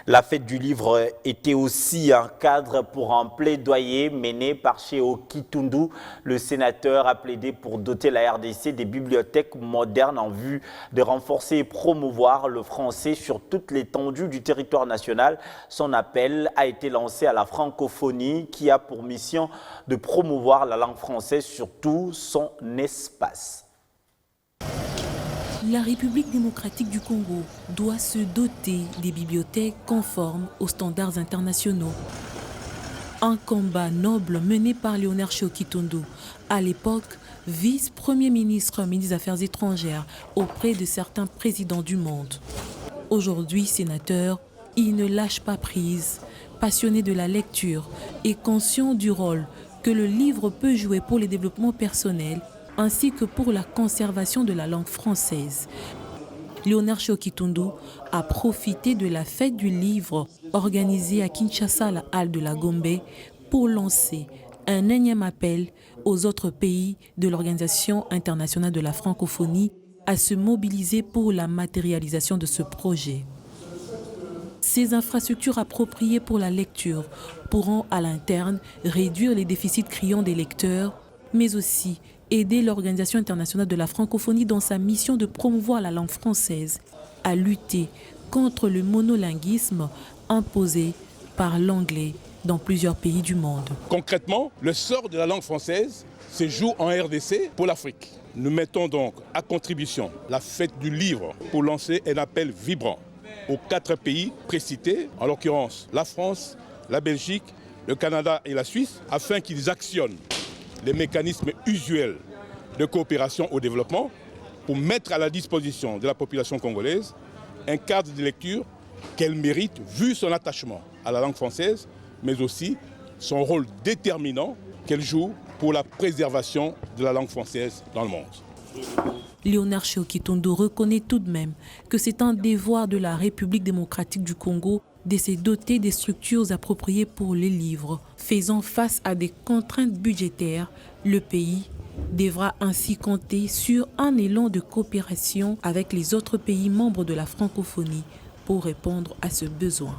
La fête du livre était aussi un cadre pour un plaidoyer mené par Cheo Kitundu. Le sénateur a plaidé pour doter la RDC des bibliothèques modernes en vue de renforcer et promouvoir le français sur toute l'étendue du territoire national. Son appel a été lancé à la francophonie qui a pour mission de promouvoir la langue française sur tout son espace. La République démocratique du Congo doit se doter des bibliothèques conformes aux standards internationaux. Un combat noble mené par Léonard Cheo Kitundu, à l'époque vice-premier ministre des Affaires étrangères auprès de certains présidents du monde. Aujourd'hui sénateur, il ne lâche pas prise, passionné de la lecture et conscient du rôle que le livre peut jouer pour le développement personnel ainsi que pour la conservation de la langue française. Léonard Cheo Kitundu a profité de la fête du livre organisée à Kinshasa, la halle de la Gombe, pour lancer un énième appel aux autres pays de l'Organisation internationale de la francophonie à se mobiliser pour la matérialisation de ce projet. Ces infrastructures appropriées pour la lecture pourront à l'interne réduire les déficits criants des lecteurs, mais aussi aider l'Organisation internationale de la francophonie dans sa mission de promouvoir la langue française, à lutter contre le monolinguisme imposé par l'anglais dans plusieurs pays du monde. Concrètement, le sort de la langue française se joue en RDC pour l'Afrique. Nous mettons donc à contribution la fête du livre pour lancer un appel vibrant aux 4 pays précités, en l'occurrence la France, la Belgique, le Canada et la Suisse, afin qu'ils actionnent les mécanismes usuels de coopération au développement pour mettre à la disposition de la population congolaise un cadre de lecture qu'elle mérite vu son attachement à la langue française, mais aussi son rôle déterminant qu'elle joue pour la préservation de la langue française dans le monde. Léonard Cheo Kitundu reconnaît tout de même que c'est un devoir de la République démocratique du Congo de se doter des structures appropriées pour les livres. Faisant face à des contraintes budgétaires, le pays devra ainsi compter sur un élan de coopération avec les autres pays membres de la francophonie pour répondre à ce besoin.